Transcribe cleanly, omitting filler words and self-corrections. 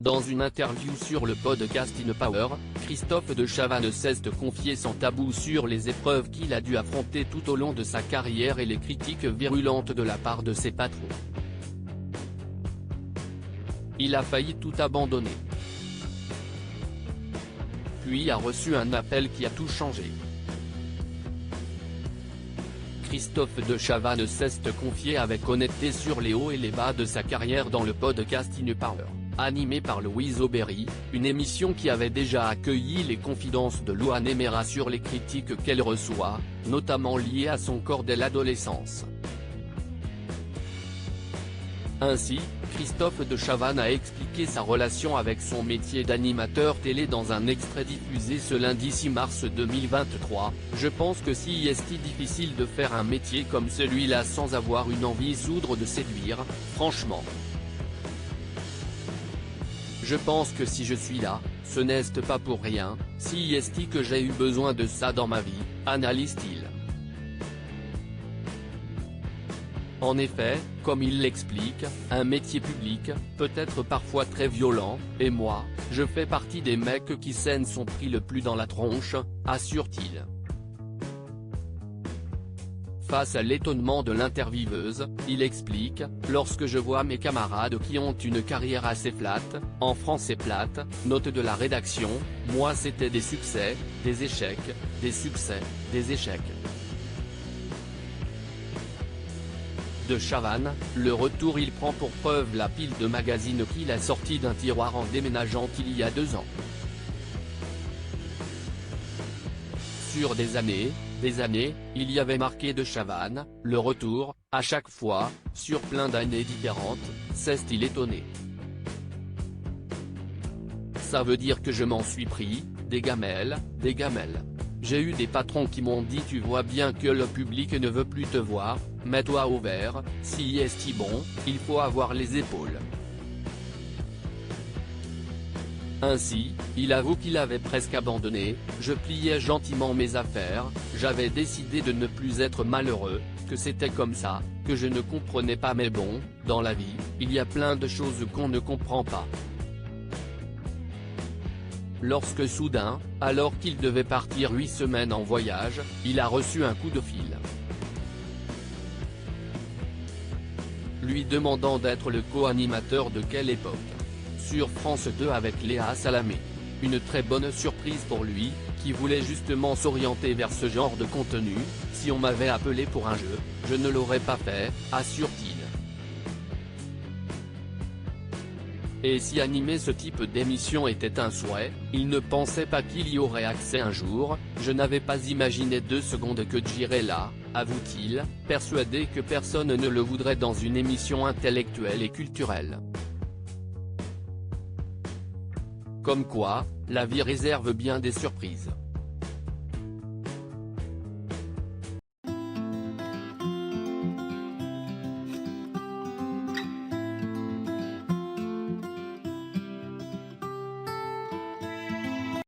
Dans une interview sur le podcast InPower, Christophe de Chavannes cesse de confier sans tabou sur les épreuves qu'il a dû affronter tout au long de sa carrière et les critiques virulentes de la part de ses patrons. Il a failli tout abandonner. Puis a reçu un appel qui a tout changé. Christophe de Chavannes cesse de confier avec honnêteté sur les hauts et les bas de sa carrière dans le podcast InPower, animé par Louise Aubéry, une émission qui avait déjà accueilli les confidences de Louane Emera sur les critiques qu'elle reçoit, notamment liées à son corps dès l'adolescence. Ainsi, Christophe de Chavannes a expliqué sa relation avec son métier d'animateur télé dans un extrait diffusé ce lundi 6 mars 2023. « Je pense que si est difficile de faire un métier comme celui-là sans avoir une envie sourde de séduire, franchement. Je pense que si je suis là, ce n'est pas pour rien, si est que j'ai eu besoin de ça dans ma vie, analyse-t-il. En effet, comme il l'explique, un métier public, peut être parfois très violent, et moi, je fais partie des mecs qui s'en sont pris le plus dans la tronche, assure-t-il. Face à l'étonnement de l'intervieweuse, il explique « Lorsque je vois mes camarades qui ont une carrière assez plate, en français plate, note de la rédaction, moi c'était des succès, des échecs, des succès, des échecs. » De Chavannes, le retour il prend pour preuve la pile de magazines qu'il a sortis d'un tiroir en déménageant il y a 2 ans. Sur des années, il y avait marqué de Chavannes, le retour, à chaque fois, sur plein d'années différentes, s'est-il étonné. Ça veut dire que je m'en suis pris, des gamelles. J'ai eu des patrons qui m'ont dit tu vois bien que le public ne veut plus te voir, mets-toi au vert, si est bon, il faut avoir les épaules. Ainsi, il avoue qu'il avait presque abandonné, je pliais gentiment mes affaires, j'avais décidé de ne plus être malheureux, que c'était comme ça, que je ne comprenais pas mais bon, dans la vie, il y a plein de choses qu'on ne comprend pas. Lorsque soudain, alors qu'il devait partir 8 semaines en voyage, il a reçu un coup de fil. Lui demandant d'être le co-animateur de quelle époque. Sur France 2 avec Léa Salamé. Une très bonne surprise pour lui, qui voulait justement s'orienter vers ce genre de contenu. Si on m'avait appelé pour un jeu, je ne l'aurais pas fait, assure-t-il. Et si animer ce type d'émission était un souhait, il ne pensait pas qu'il y aurait accès un jour, je n'avais pas imaginé 2 secondes que j'irais là, avoue-t-il, persuadé que personne ne le voudrait dans une émission intellectuelle et culturelle. Comme quoi, la vie réserve bien des surprises.